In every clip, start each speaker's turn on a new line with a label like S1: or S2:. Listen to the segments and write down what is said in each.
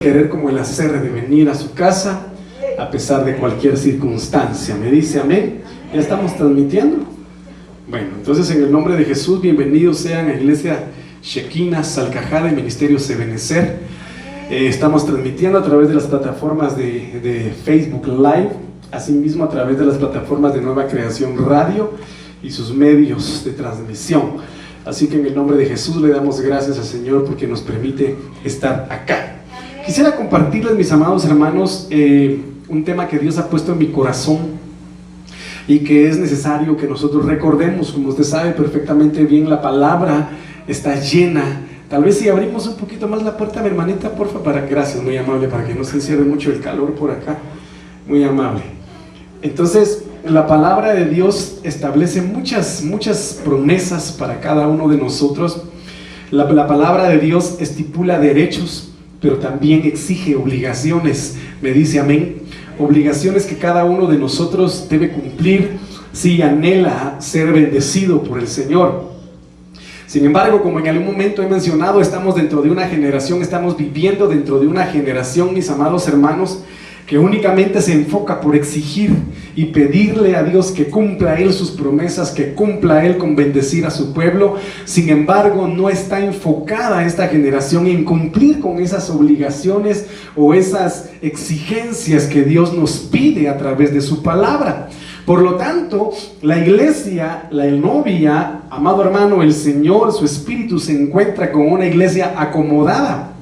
S1: Querer como el hacer de venir a su casa a pesar de cualquier circunstancia. ¿Me dice amén? ¿Ya estamos transmitiendo? Bueno, entonces en el nombre de Jesús, bienvenidos sean a Iglesia Shekinah Salcajá de Ministerio Sebenecer. Estamos transmitiendo a través de las plataformas de Facebook Live, asimismo a través de las plataformas de Nueva Creación Radio y sus medios de transmisión. Así que en el nombre de Jesús le damos gracias al Señor porque nos permite estar acá. Quisiera compartirles, mis amados hermanos, un tema que Dios ha puesto en mi corazón y que es necesario que nosotros recordemos. Como usted sabe perfectamente bien, la palabra está llena. Tal vez si abrimos un poquito más la puerta, mi hermanita, porfa, gracias, muy amable, para que no se encierre mucho el calor por acá, muy amable. Entonces, la palabra de Dios establece muchas promesas para cada uno de nosotros. La palabra de Dios estipula derechos, pero también exige obligaciones. Me dice amén. Obligaciones que cada uno de nosotros debe cumplir si anhela ser bendecido por el Señor. Sin embargo, como en algún momento he mencionado, estamos viviendo dentro de una generación, mis amados hermanos, que únicamente se enfoca por exigir y pedirle a Dios que cumpla Él sus promesas, que cumpla Él con bendecir a su pueblo. Sin embargo, no está enfocada esta generación en cumplir con esas obligaciones o esas exigencias que Dios nos pide a través de su palabra. Por lo tanto, la iglesia, la novia, amado hermano, el Señor, su Espíritu se encuentra con una iglesia acomodada.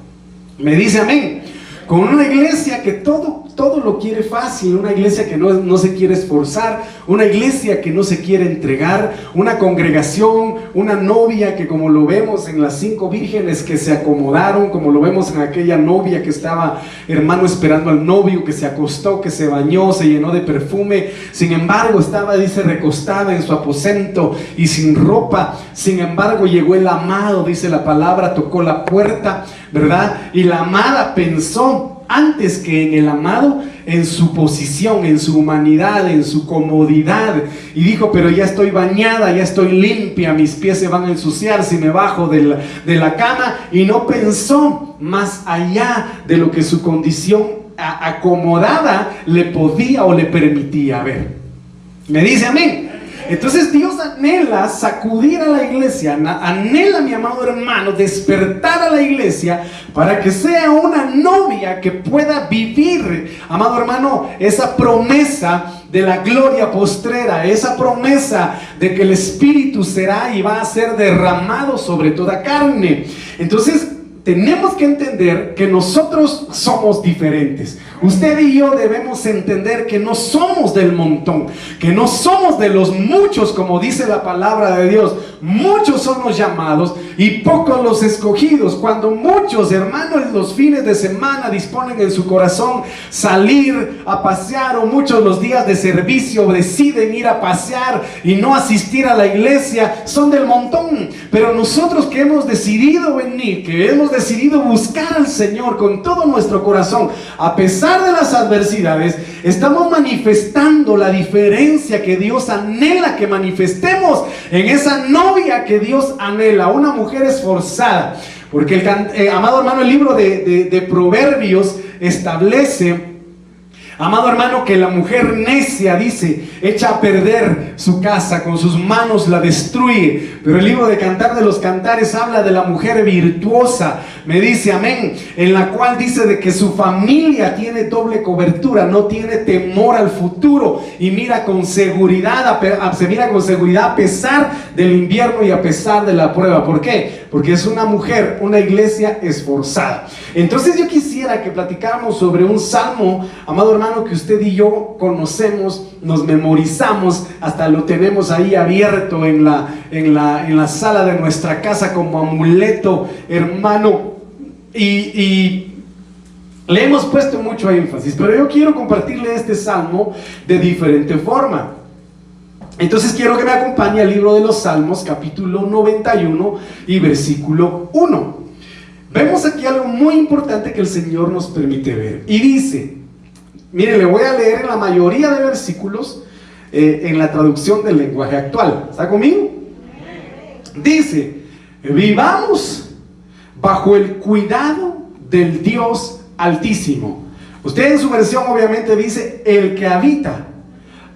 S1: Me dice amén. Con una iglesia que todo lo quiere fácil, una iglesia que no se quiere esforzar, una iglesia que no se quiere entregar, una congregación, una novia que, como lo vemos en las 5 vírgenes que se acomodaron, como lo vemos en aquella novia que estaba, hermano, esperando al novio, que se acostó, que se bañó, se llenó de perfume. Sin embargo, estaba, dice, recostada en su aposento y sin ropa. Sin embargo, llegó el amado, dice la palabra, tocó la puerta, ¿verdad? Y la amada pensó antes que en el amado, en su posición, en su humanidad, en su comodidad, y dijo: pero ya estoy bañada, ya estoy limpia, mis pies se van a ensuciar si me bajo de la cama. Y no pensó más allá de lo que su condición acomodada le podía o le permitía ver. Me dice amén. Entonces Dios anhela sacudir a la iglesia, anhela, mi amado hermano, despertar a la iglesia para que sea una novia que pueda vivir, amado hermano, esa promesa de la gloria postrera, esa promesa de que el Espíritu será y va a ser derramado sobre toda carne. Entonces tenemos que entender que nosotros somos diferentes. Usted y yo debemos entender que no somos del montón, que no somos de los muchos, como dice la palabra de Dios. Muchos son los llamados y pocos los escogidos. Cuando muchos, hermanos, en los fines de semana disponen en su corazón salir a pasear, o muchos los días de servicio deciden ir a pasear y no asistir a la iglesia, son del montón. Pero nosotros que hemos decidido venir, que hemos decidido buscar al Señor con todo nuestro corazón, a pesar de las adversidades, estamos manifestando la diferencia que Dios anhela que manifestemos en esa novia que Dios anhela, una mujer esforzada. Porque amado hermano, el libro de Proverbios establece, amado hermano, que la mujer necia, dice, echa a perder su casa, con sus manos la destruye. Pero el libro de Cantar de los Cantares habla de la mujer virtuosa, me dice amén, en la cual dice de que su familia tiene doble cobertura, no tiene temor al futuro y mira con seguridad, se mira con seguridad a pesar del invierno y a pesar de la prueba. ¿Por qué? Porque es una mujer, una iglesia esforzada. Entonces yo quisiera que platicáramos sobre un salmo, amado hermano, que usted y yo conocemos, nos memorizamos, hasta lo tenemos ahí abierto en la sala de nuestra casa como amuleto, hermano, y le hemos puesto mucho énfasis. Pero yo quiero compartirle este salmo de diferente forma. Entonces quiero que me acompañe al libro de los Salmos, capítulo 91 y versículo 1. Vemos aquí algo muy importante que el Señor nos permite ver. Y dice, mire, le voy a leer en la mayoría de versículos en la traducción del lenguaje actual. ¿Está conmigo? Dice: vivamos bajo el cuidado del Dios Altísimo. Usted en su versión obviamente dice el que habita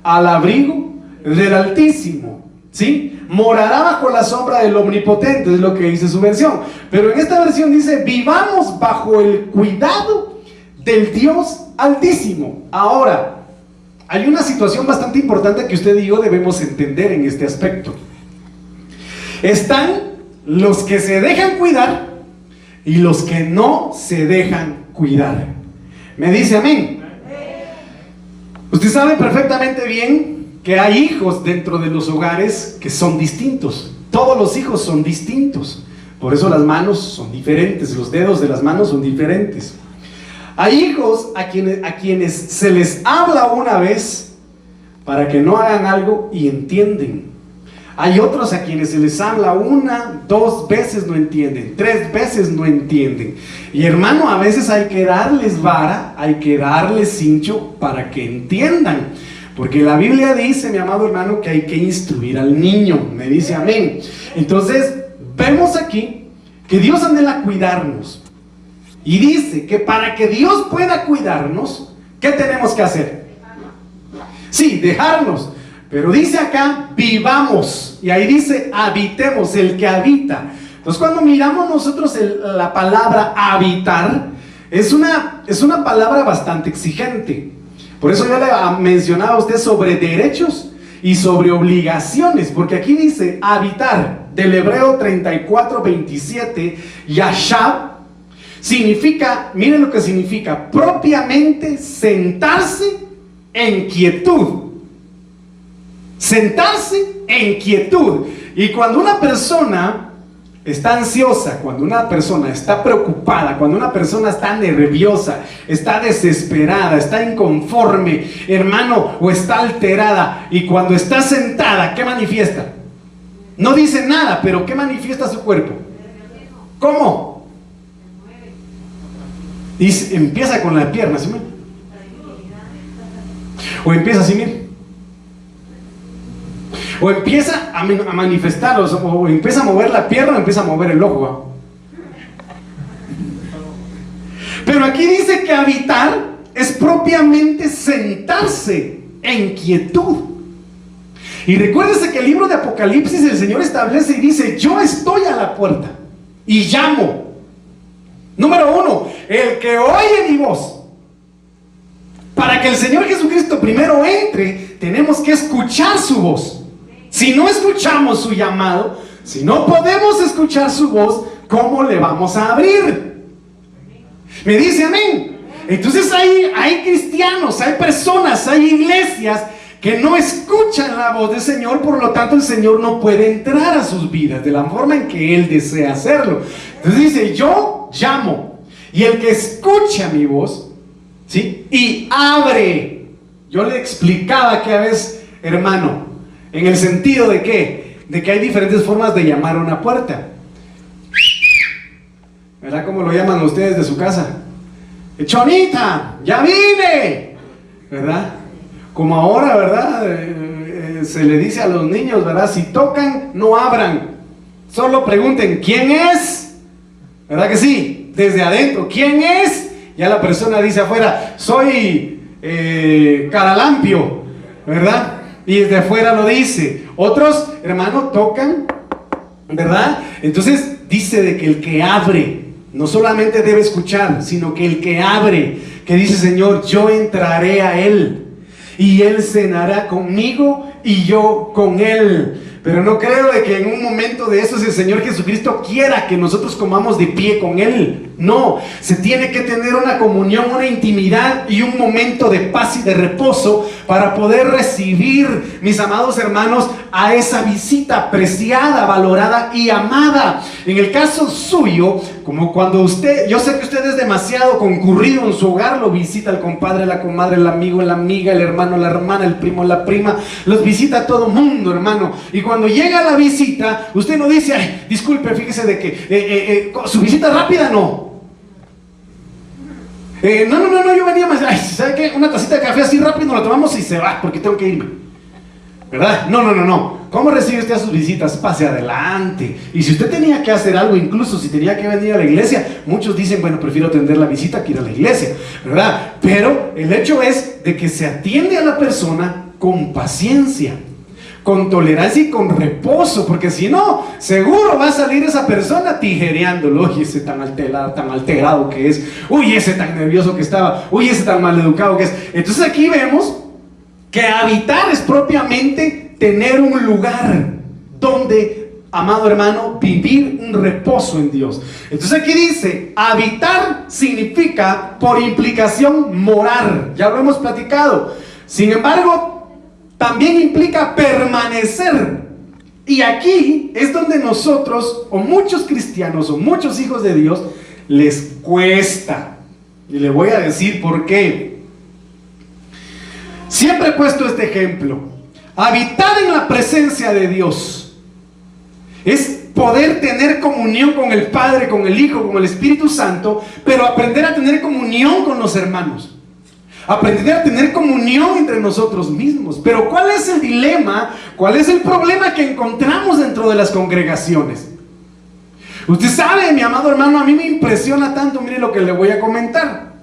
S1: al abrigo del Altísimo, ¿sí? Morará bajo la sombra del Omnipotente, es lo que dice su versión. Pero en esta versión dice vivamos bajo el cuidado del Dios Altísimo. Ahora, hay una situación bastante importante que usted y yo debemos entender en este aspecto. Están los que se dejan cuidar y los que no se dejan cuidar. ¿Me dice amén? Usted sabe perfectamente bien que hay hijos dentro de los hogares que son distintos. Todos los hijos son distintos. Por eso las manos son diferentes, los dedos de las manos son diferentes. Hay hijos a quienes se les habla una vez para que no hagan algo y entienden. Hay otros a quienes se les habla una, 2 veces no entienden, 3 veces no entienden. Y hermano, a veces hay que darles vara, hay que darles cincho para que entiendan. Porque la Biblia dice, mi amado hermano, que hay que instruir al niño. Me dice amén. Entonces, vemos aquí que Dios anhela cuidarnos. Y dice que para que Dios pueda cuidarnos, ¿qué tenemos que hacer? Sí, dejarnos. Pero dice acá, vivamos. Y ahí dice, habitemos, el que habita. Entonces cuando miramos nosotros la palabra habitar, es una palabra bastante exigente. Por eso yo le mencionaba a usted sobre derechos y sobre obligaciones. Porque aquí dice habitar, del hebreo 34:27, yashab, significa, miren lo que significa, propiamente sentarse en quietud. Sentarse en quietud. Y cuando una persona está ansiosa, cuando una persona está preocupada, cuando una persona está nerviosa, está desesperada, está inconforme, hermano, o está alterada, y cuando está sentada, ¿qué manifiesta? No dice nada, pero ¿qué manifiesta su cuerpo? ¿Cómo? Y empieza con la pierna, ¿sí? O empieza así, mire. O empieza a manifestarlos, o empieza a mover la pierna, o empieza a mover el ojo. Pero aquí dice que habitar es propiamente sentarse en quietud. Y recuérdese que el libro de Apocalipsis el Señor establece y dice: yo estoy a la puerta y llamo. Número 1, el que oye mi voz. Para que el Señor Jesucristo primero entre, tenemos que escuchar su voz. Si no escuchamos su llamado, si no podemos escuchar su voz, ¿cómo le vamos a abrir? Me dice amén. Entonces hay cristianos, hay personas, hay iglesias que no escuchan la voz del Señor, por lo tanto el Señor no puede entrar a sus vidas de la forma en que Él desea hacerlo. Entonces dice: yo llamo, y el que escucha mi voz, ¿sí? Y abre. Yo le explicaba que a veces, hermano, en el sentido de que hay diferentes formas de llamar a una puerta. ¿Verdad? ¿Cómo lo llaman ustedes de su casa? ¡Chonita! ¡Ya vine! ¿Verdad? Como ahora, ¿verdad? Se le dice a los niños, ¿verdad? Si tocan, no abran. Solo pregunten, ¿quién es? ¿Verdad que sí? Desde adentro, ¿quién es? Ya la persona dice afuera: soy Caralampio, ¿verdad? Y desde afuera lo dice. Otros, hermano, tocan, ¿verdad? Entonces dice de que el que abre no solamente debe escuchar, sino que el que abre, que dice: Señor, yo entraré a Él y Él cenará conmigo y yo con Él. Pero no creo de que en un momento de esos el Señor Jesucristo quiera que nosotros comamos de pie con Él. No, se tiene que tener una comunión, una intimidad y un momento de paz y de reposo para poder recibir, mis amados hermanos, a esa visita preciada, valorada y amada. En el caso suyo, como cuando usted, yo sé que usted es demasiado concurrido en su hogar, lo visita el compadre, la comadre, el amigo, la amiga, el hermano, la hermana, el primo, la prima, los visita todo mundo, hermano. Y cuando llega la visita, usted no dice: ay, disculpe, fíjese de que su visita rápida, no. No, yo venía más, ay, ¿sabe qué? Una tacita de café así rápido, nos la tomamos y se va, porque tengo que irme. ¿verdad? No. ¿Cómo recibe usted a sus visitas? Pase adelante. Y si usted tenía que hacer algo, incluso si tenía que venir a la iglesia, muchos dicen, bueno, prefiero atender la visita que ir a la iglesia, ¿verdad? Pero el hecho es de que se atiende a la persona con paciencia, con tolerancia y con reposo, porque si no, seguro va a salir esa persona tijereándolo. Uy, ese tan alterado que es, uy, ese tan nervioso que estaba, uy, ese tan maleducado que es. Entonces aquí vemos que habitar es propiamente tener un lugar donde, amado hermano, vivir un reposo en Dios. Entonces aquí dice, habitar significa por implicación morar, ya lo hemos platicado. Sin embargo, también implica permanecer. Y aquí es donde nosotros, o muchos cristianos, o muchos hijos de Dios, les cuesta. Y le voy a decir por qué. Siempre he puesto este ejemplo. Habitar en la presencia de Dios es poder tener comunión con el Padre, con el Hijo, con el Espíritu Santo, pero aprender a tener comunión con los hermanos. Aprender a tener comunión entre nosotros mismos. Pero ¿cuál es el dilema? ¿Cuál es el problema que encontramos dentro de las congregaciones? Usted sabe, mi amado hermano, a mí me impresiona tanto, mire lo que le voy a comentar.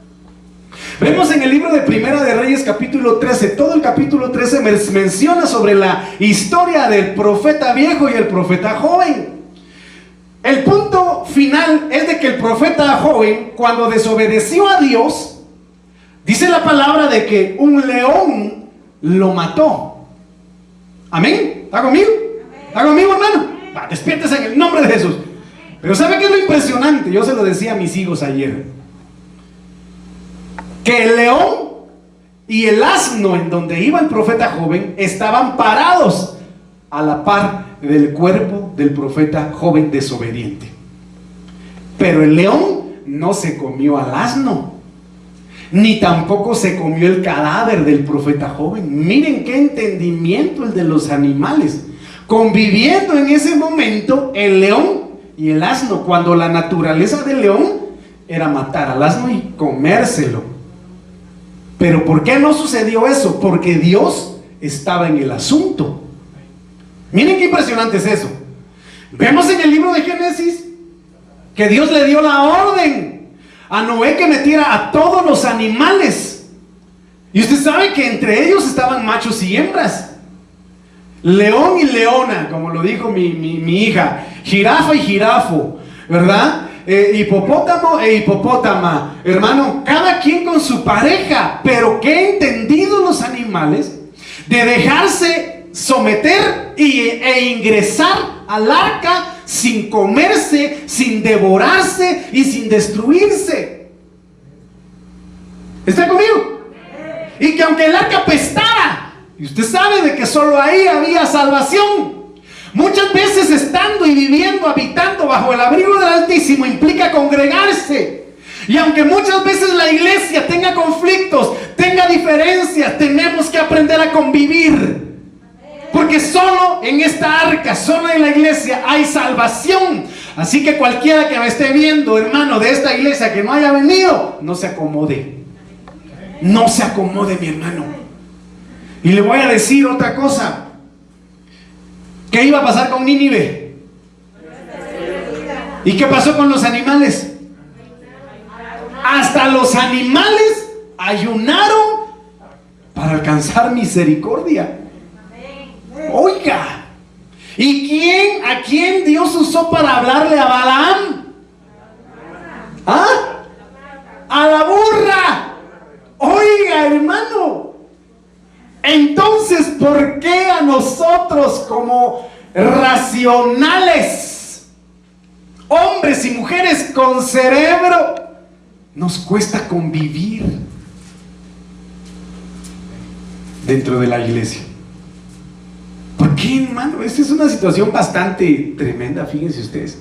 S1: Vemos en el libro de Primera de Reyes capítulo 13, todo el capítulo 13 menciona sobre la historia del profeta viejo y el profeta joven. El punto final es de que el profeta joven, cuando desobedeció a Dios, dice la palabra de que un león lo mató. ¿Amén? ¿Está conmigo? ¿Está conmigo, hermano? Va, despiértese en el nombre de Jesús. Pero ¿sabe qué es lo impresionante? Yo se lo decía a mis hijos ayer, que el león y el asno en donde iba el profeta joven estaban parados a la par del cuerpo del profeta joven desobediente. Pero el león no se comió al asno, ni tampoco se comió el cadáver del profeta joven. Miren qué entendimiento el de los animales, conviviendo en ese momento el león y el asno, cuando la naturaleza del león era matar al asno y comérselo. Pero ¿por qué no sucedió eso? Porque Dios estaba en el asunto. Miren qué impresionante es eso. Vemos en el libro de Génesis que Dios le dio la orden a Noé que metiera a todos los animales. Y usted sabe que entre ellos estaban machos y hembras, león y leona, como lo dijo mi hija, jirafa y jirafo, ¿verdad? Hipopótamo e hipopótama, hermano, cada quien con su pareja. Pero qué entendidos los animales de dejarse someter e ingresar al arca sin comerse, sin devorarse y sin destruirse. ¿Está conmigo? Y que aunque el arca apestara, y usted sabe de que solo ahí había salvación, muchas veces estando y viviendo, habitando bajo el abrigo del Altísimo implica congregarse. Y aunque muchas veces la iglesia tenga conflictos, tenga diferencias, tenemos que aprender a convivir. Porque solo en esta arca, solo en la iglesia hay salvación. Así que cualquiera que me esté viendo, hermano, de esta iglesia que no haya venido, no se acomode. No se acomode, mi hermano. Y le voy a decir otra cosa. ¿Qué iba a pasar con Nínive? ¿Y qué pasó con los animales? Hasta los animales ayunaron para alcanzar misericordia. Oiga, ¿y a quién Dios usó para hablarle a Balaam? ¿Ah? A la burra. Oiga, hermano, entonces, ¿por qué a nosotros como racionales, hombres y mujeres con cerebro, nos cuesta convivir dentro de la iglesia? ¿Por qué, hermano? Esta es una situación bastante tremenda, fíjense ustedes.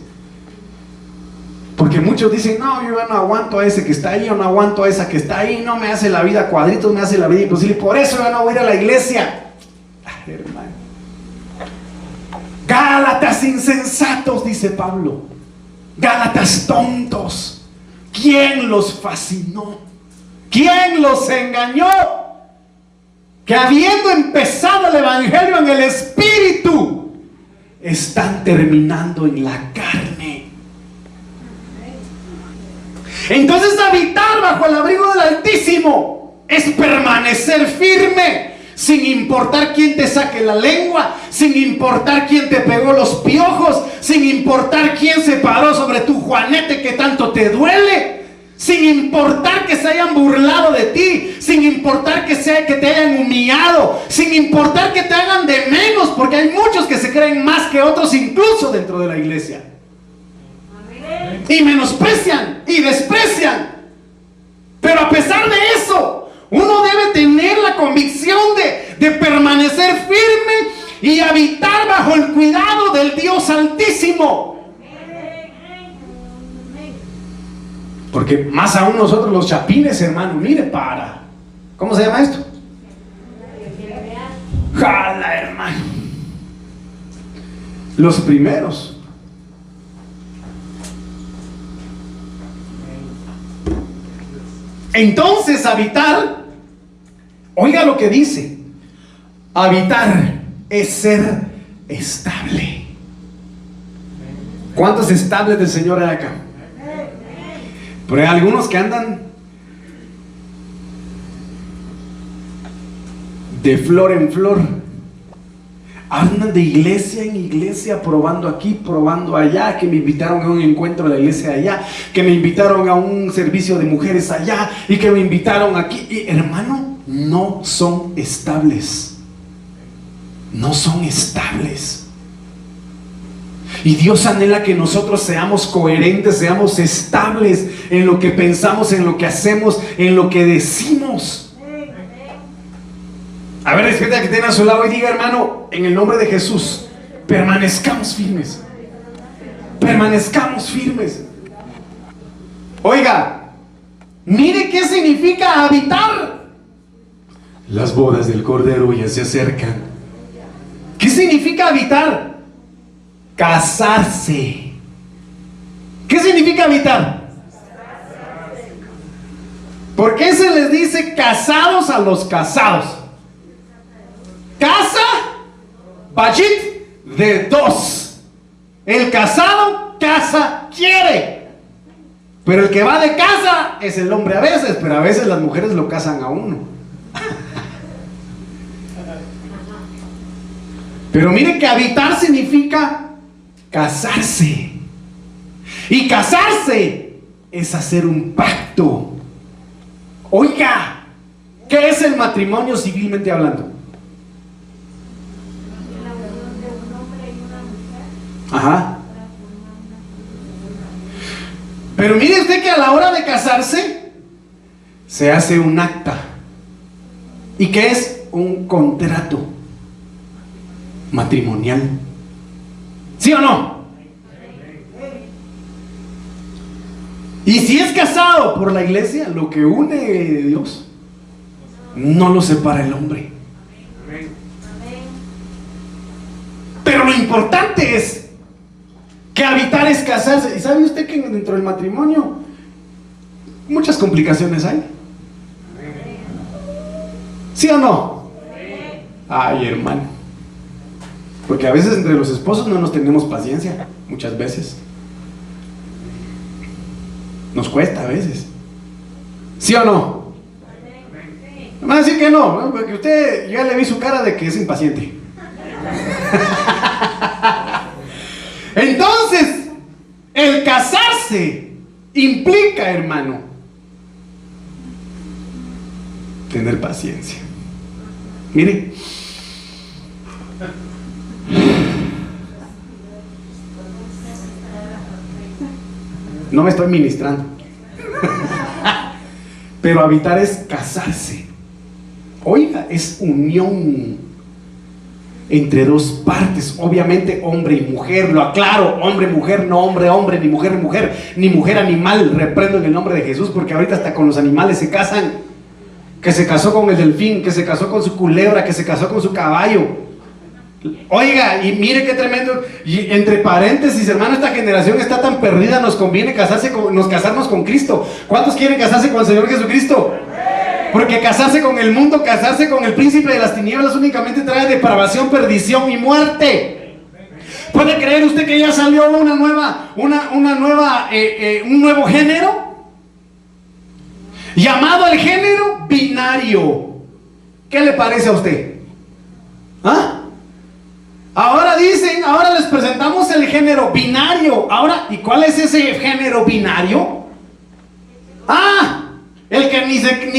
S1: Porque muchos dicen, no, yo no aguanto a ese que está ahí, yo no aguanto a esa que está ahí, no me hace la vida cuadritos, me hace la vida imposible, por eso yo no voy a ir a la iglesia. Ay, hermano. Gálatas insensatos, dice Pablo. Gálatas tontos. ¿Quién los fascinó? ¿Quién los engañó? que habiendo empezado el evangelio en el espíritu, están terminando en la carne. Entonces habitar bajo el abrigo del Altísimo es permanecer firme, sin importar quién te saque la lengua, sin importar quién te pegó los piojos, sin importar quién se paró sobre tu juanete que tanto te duele, sin importar que se hayan burlado de ti, sin importar que te hayan humillado, sin importar que te hagan de menos, porque hay muchos que se creen más que otros incluso dentro de la iglesia. Y menosprecian y desprecian. Pero a pesar de eso, uno debe tener la convicción de permanecer firme y habitar bajo el cuidado del Dios Altísimo. Porque más aún nosotros los chapines, hermano, mire, ¿cómo se llama esto? Jala, hermano. Los primeros. Entonces habitar, oiga lo que dice, habitar es ser estable. ¿Cuántos estables del Señor hay acá? Pero hay algunos que andan de flor en flor, andan de iglesia en iglesia, probando aquí, probando allá, que me invitaron a un encuentro de la iglesia allá, que me invitaron a un servicio de mujeres allá, y que me invitaron aquí. Y hermano, no son estables. No son estables. Y Dios anhela que nosotros seamos coherentes, seamos estables en lo que pensamos, en lo que hacemos, en lo que decimos. A ver, respeta que tiene a su lado y diga, hermano, en el nombre de Jesús, permanezcamos firmes. Permanezcamos firmes. Oiga, mire qué significa habitar. Las bodas del Cordero ya se acercan. ¿Qué significa habitar? Casarse. ¿Qué significa habitar? ¿Por qué se les dice casados a los casados? Casa, bachit, de dos. El casado, casa quiere. Pero el que va de casa es el hombre a veces, pero a veces las mujeres lo casan a uno. Pero miren que habitar significa casarse. Y casarse es hacer un pacto. Oiga, ¿qué es el matrimonio civilmente hablando? Ajá. Pero mire usted que a la hora de casarse se hace un acta. ¿Y qué es? Un contrato matrimonial. ¿Sí o no? Y si es casado por la iglesia, lo que une Dios no lo separa el hombre. Pero lo importante es que habitar es casarse. ¿Y sabe usted que dentro del matrimonio muchas complicaciones hay? ¿Sí o no? Ay, hermano. Porque a veces entre los esposos no nos tenemos paciencia, muchas veces. Nos cuesta a veces. ¿Sí o no? Me van a decir que no, porque usted ya le vi su cara de que es impaciente. Entonces, el casarse implica, hermano, tener paciencia. Mire, no me estoy ministrando. Pero habitar es casarse. Oiga, es unión entre dos partes, obviamente hombre y mujer, lo aclaro, hombre, mujer, no hombre, hombre, ni mujer, mujer, ni mujer, animal. Reprendo en el nombre de Jesús, porque ahorita hasta con los animales se casan. Que se casó con el delfín, que se casó con su culebra, que se casó con su caballo. Oiga, y mire qué tremendo. Y entre paréntesis, hermano, esta generación está tan perdida. Nos conviene casarnos con Cristo. ¿Cuántos quieren casarse con el Señor Jesucristo? Porque casarse con el mundo, casarse con el príncipe de las tinieblas únicamente trae depravación, perdición y muerte. ¿Puede creer usted que ya salió un nuevo género? Llamado el género binario. ¿Qué le parece a usted? ¿Ah? Ahora les presentamos el género binario. Ahora, ¿y cuál es ese género binario? El que ni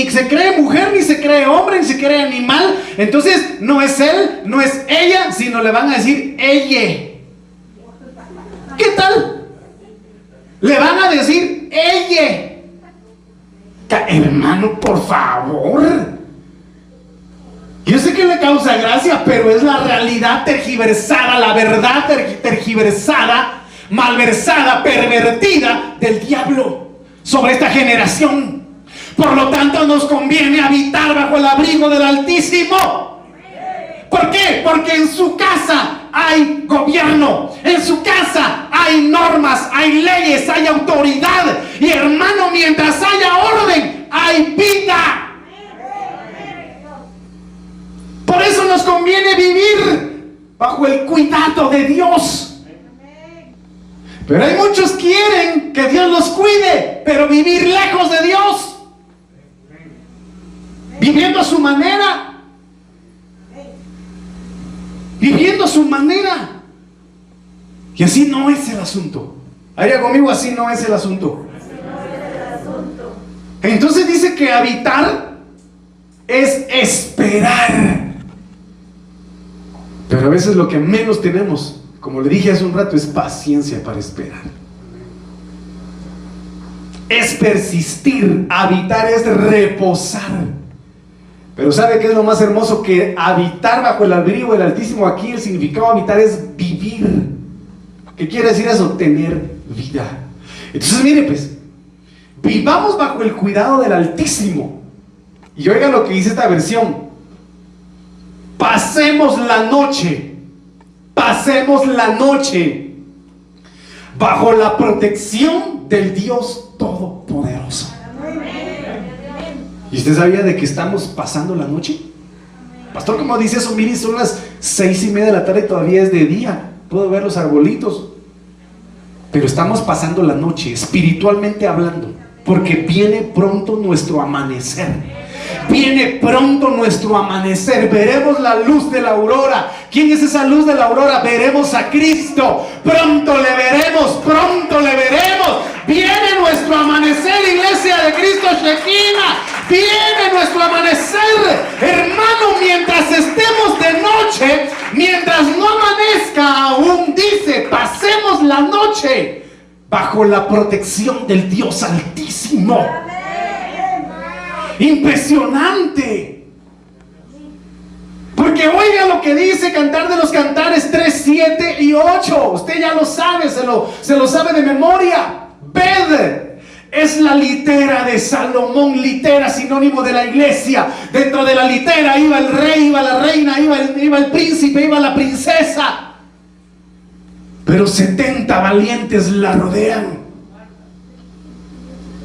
S1: se cree mujer, ni se cree hombre, ni se cree animal. Entonces no es él, no es ella, sino le van a decir ella. ¿Qué tal? Le van a decir ella. Hermano, por favor. Yo sé que le causa gracia, pero es la realidad tergiversada, la verdad tergiversada, malversada, pervertida del diablo sobre esta generación. Por lo tanto, nos conviene habitar bajo el abrigo del Altísimo. ¿Por qué? Porque en su casa hay gobierno, en su casa hay normas, hay leyes, hay autoridad. Y hermano, mientras haya orden, hay vida. Por eso nos conviene vivir bajo el cuidado de Dios. Pero hay muchos que quieren que Dios los cuide, pero vivir lejos de Dios, viviendo a su manera. Viviendo a su manera. Y así no es el asunto. Haría conmigo, así no es el asunto. Entonces dice que habitar es esperar. Pero a veces lo que menos tenemos, como le dije hace un rato, es paciencia para esperar. Es persistir. Habitar es reposar. Pero ¿sabe qué es lo más hermoso? Que habitar bajo el abrigo del Altísimo, aquí el significado de habitar es vivir. ¿Qué quiere decir eso? Tener vida. Entonces mire pues, vivamos bajo el cuidado del Altísimo. Y oiga lo que dice esta versión: pasemos la noche bajo la protección del Dios Todopoderoso. ¿Y usted sabía de que estamos pasando la noche? Pastor, ¿cómo dice eso? Miren, son las 6:30 de la tarde y todavía es de día. Puedo ver los arbolitos. Pero estamos pasando la noche, espiritualmente hablando, porque viene pronto nuestro amanecer. Viene pronto nuestro amanecer. Veremos la luz de la aurora. ¿Quién es esa luz de la aurora? Veremos a Cristo. Pronto le veremos, pronto le veremos. Viene nuestro amanecer, iglesia de Cristo Shekina. Viene nuestro amanecer. Hermano, mientras estemos de noche, mientras no amanezca aún, dice, pasemos la noche bajo la protección del Dios Altísimo. Impresionante. Porque oiga lo que dice Cantar de los Cantares 3, 7 y 8. Usted ya lo sabe, se lo sabe de memoria. Ved es la litera de Salomón. Litera, sinónimo de la iglesia. Dentro de la litera iba el rey, iba la reina, iba el príncipe, iba la princesa. Pero 70 valientes la rodean.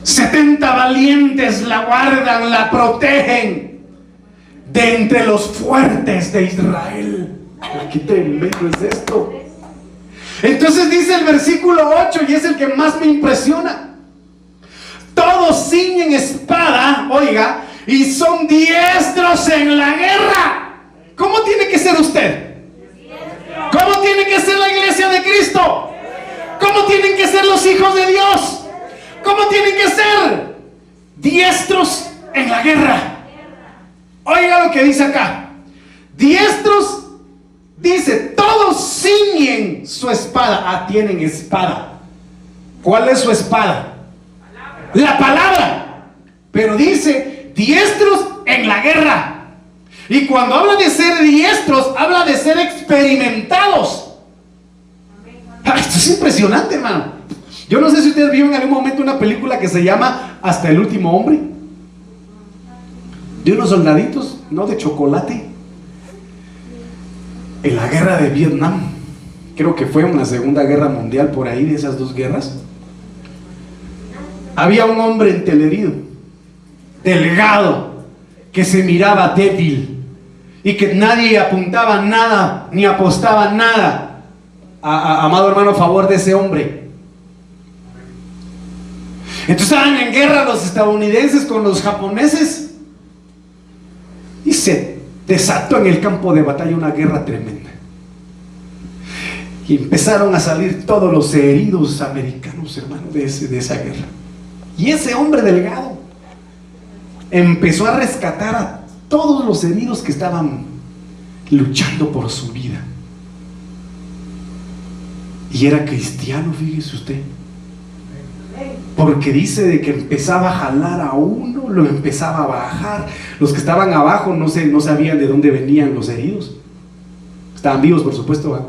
S1: 70 valientes la guardan, la protegen de entre los fuertes de Israel. ¿Qué tremendo es esto? Entonces dice el versículo 8, y es el que más me impresiona: todos ciñen espada, oiga, y son diestros en la guerra. ¿Cómo tiene que ser usted? ¿Cómo tiene que ser la iglesia de Cristo? ¿Cómo tienen que ser los hijos de Dios? ¿Cómo tienen que ser? Diestros en la guerra. Oiga lo que dice acá. Diestros, dice, todos ciñen su espada. Tienen espada. ¿Cuál es su espada? La palabra. Pero dice, diestros en la guerra. Y cuando habla de ser diestros, habla de ser experimentados. Esto es impresionante, hermano. Yo no sé si ustedes vieron en algún momento una película que se llama Hasta el último hombre, de unos soldaditos, no de chocolate, en la guerra de Vietnam. Creo que fue en la Segunda Guerra Mundial, por ahí de esas dos guerras. Había un hombre entelerido, delgado, que se miraba débil y que nadie apuntaba nada ni apostaba nada, amado hermano, a favor de ese hombre. Entonces estaban en guerra los estadounidenses con los japoneses y se desató en el campo de batalla una guerra tremenda. Y empezaron a salir todos los heridos americanos, hermano, de esa guerra. Y ese hombre delgado empezó a rescatar a todos los heridos que estaban luchando por su vida. Y era cristiano, fíjese usted. Porque dice de que empezaba a jalar a uno, lo empezaba a bajar. Los que estaban abajo no sabían de dónde venían los heridos. Estaban vivos, por supuesto, ¿verdad?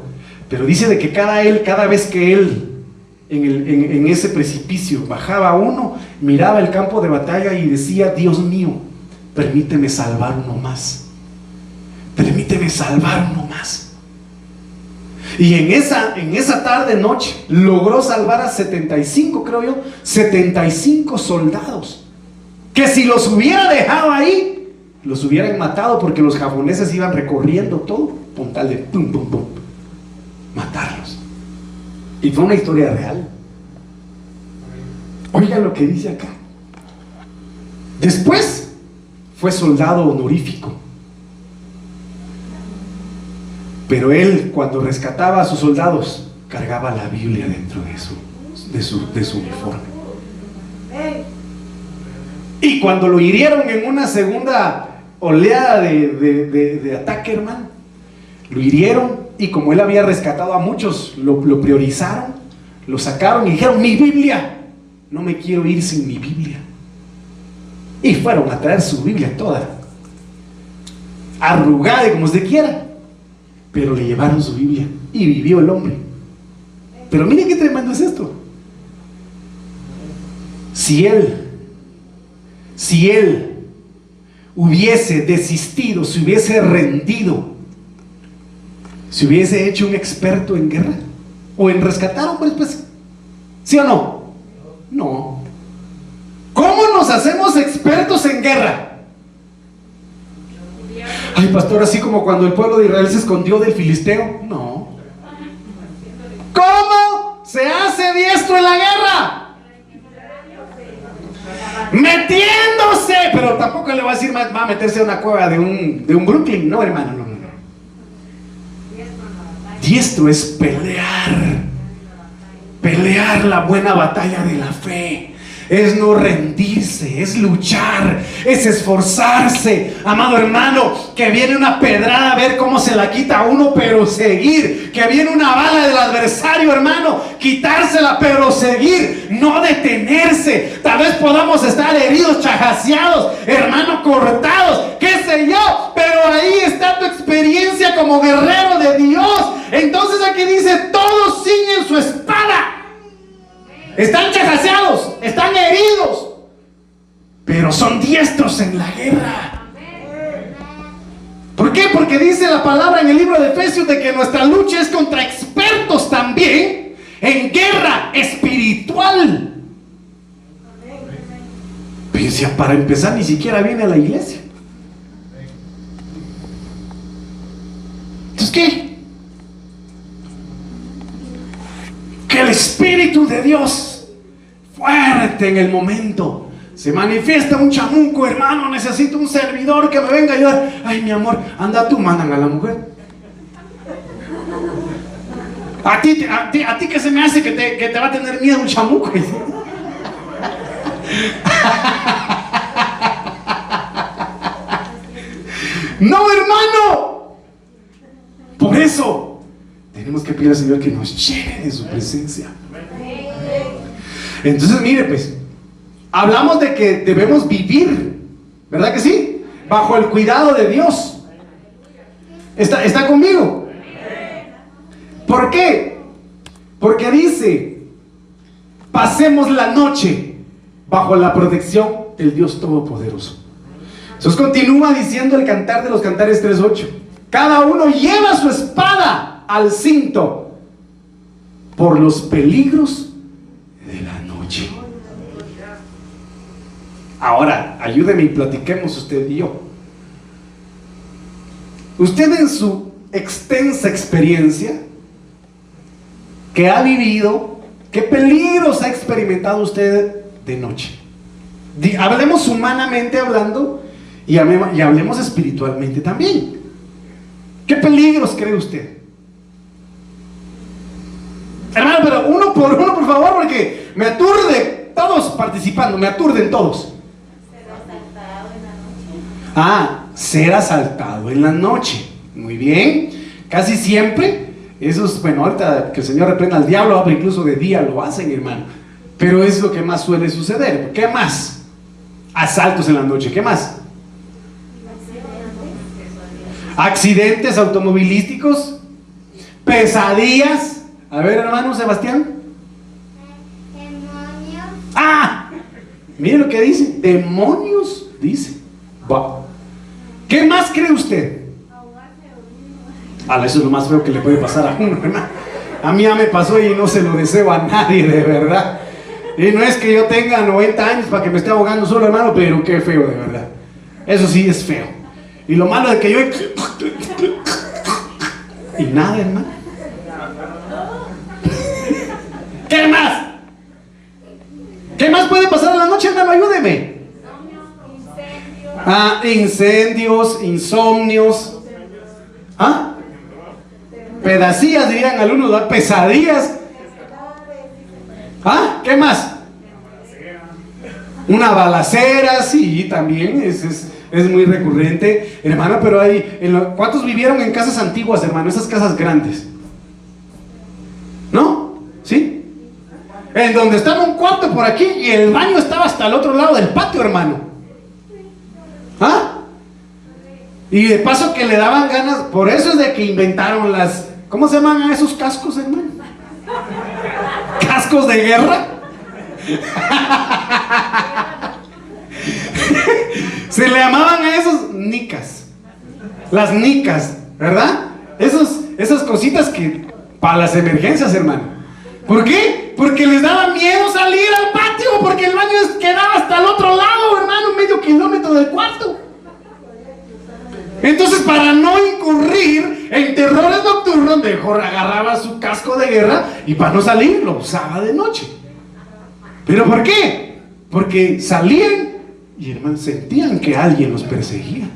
S1: Pero dice de que cada vez que él en ese precipicio bajaba uno, miraba el campo de batalla y decía: Dios mío, permíteme salvar uno más, permíteme salvar uno más. Y en esa tarde noche logró salvar a 75, creo yo, 75 soldados, que si los hubiera dejado ahí, los hubieran matado, porque los japoneses iban recorriendo todo con tal de pum, pum, pum, matarlos. Y fue una historia real. Oigan lo que dice acá. Después fue soldado honorífico. Pero él, cuando rescataba a sus soldados, cargaba la Biblia dentro de su uniforme. Y cuando lo hirieron en una segunda oleada de ataque, hermano, lo hirieron, y como él había rescatado a muchos, lo priorizaron, lo sacaron y dijeron: mi Biblia, no me quiero ir sin mi Biblia. Y fueron a traer su Biblia toda arrugada y como usted quiera, pero le llevaron su Biblia y vivió el hombre. Pero miren qué tremendo es esto. Si él hubiese desistido, se hubiese rendido, se hubiese hecho un experto en guerra o en rescatar hombres, pues, ¿sí o no? No. ¿Cómo nos hacemos expertos en guerra? Ay, pastor, así como cuando el pueblo de Israel se escondió del filisteo. No. ¿Cómo se hace diestro en la guerra? Metiéndose. Pero tampoco le voy a decir va a meterse a una cueva de un Brooklyn. No, hermano, no. Diestro es pelear la buena batalla de la fe. Es no rendirse, es luchar, es esforzarse. Amado hermano, que viene una pedrada, a ver cómo se la quita a uno, pero seguir. Que viene una bala del adversario, hermano, quitársela, pero seguir, no detenerse. Tal vez podamos estar heridos, chajaseados, hermano, cortados, qué sé yo, pero ahí está tu experiencia como guerrero de Dios. Entonces aquí dice: todos ciñen su espada. Están chajaseados, están heridos, pero son diestros en la guerra. ¿Por qué? Porque dice la palabra en el libro de Efesios de que nuestra lucha es contra expertos también en guerra espiritual. Pero si para empezar ni siquiera viene a la iglesia. Entonces, ¿qué? Que el Espíritu de Dios fuerte en el momento. Se manifiesta un chamuco, hermano, necesito un servidor que me venga a ayudar. Ay, mi amor, anda tú, mandan a la mujer. A ti que se me hace que te va a tener miedo un chamuco. No, hermano. Por eso tenemos que pedir al Señor que nos llene de su presencia. Entonces, mire, pues, hablamos de que debemos vivir, ¿verdad que sí? Bajo el cuidado de Dios. ¿Está conmigo? ¿Por qué? Porque dice: pasemos la noche bajo la protección del Dios Todopoderoso. Entonces continúa diciendo el Cantar de los Cantares 3:8: cada uno lleva su espada al cinto por los peligros de la noche. Ahora, ayúdeme y platiquemos usted y yo. Usted en su extensa experiencia que ha vivido, ¿qué peligros ha experimentado usted de noche? Hablemos humanamente hablando y hablemos espiritualmente también. ¿Qué peligros cree usted? Hermano, pero uno por uno, por favor, porque me aturde. Todos participando, me aturden todos.
S2: Ser asaltado en la noche.
S1: Ah, ser asaltado en la noche. Muy bien. Casi siempre, esos, bueno, ahorita que el Señor reprenda al diablo, incluso de día lo hacen, hermano. Pero es lo que más suele suceder. ¿Qué más? Asaltos en la noche. ¿Qué más? Accidentes automovilísticos. Pesadillas. A ver, hermano Sebastián.
S2: Demonios.
S1: ¡Ah! Mire lo que dice. Demonios, dice. Va. ¿Qué más cree usted? Eso es lo más feo que le puede pasar a uno, hermano. A mí ya me pasó y no se lo deseo a nadie, de verdad. Y no es que yo tenga 90 años para que me esté ahogando solo, hermano, pero qué feo, de verdad. Eso sí es feo. Y lo malo es que yo... Y nada, hermano. ¿Qué más? ¿Qué más puede pasar en la noche, hermano? Ayúdeme. Incendios, insomnios. ¿Ah? Pedacillas, dirían algunos, ¿verdad? Pesadillas. ¿Ah? ¿Qué más? Una balacera, sí, también es muy recurrente, hermano, pero ¿cuántos vivieron en casas antiguas, hermano? Esas casas grandes, ¿no? ¿Sí? En donde estaba un cuarto por aquí y el baño estaba hasta el otro lado del patio, hermano. ¿Ah? Y de paso que le daban ganas, por eso es de que inventaron ¿cómo se llaman esos cascos, hermano? ¿Cascos de guerra? Se le llamaban a esos nicas. Las nicas, ¿verdad? Esas cositas que para las emergencias, hermano. ¿Por qué? Porque les daba miedo salir al patio, porque el baño quedaba hasta el otro lado, hermano, medio kilómetro del cuarto. Entonces, para no incurrir en terrores nocturnos, mejor agarraba su casco de guerra y para no salir lo usaba de noche. ¿Pero por qué? Porque salían y, hermanos, sentían que alguien los perseguía.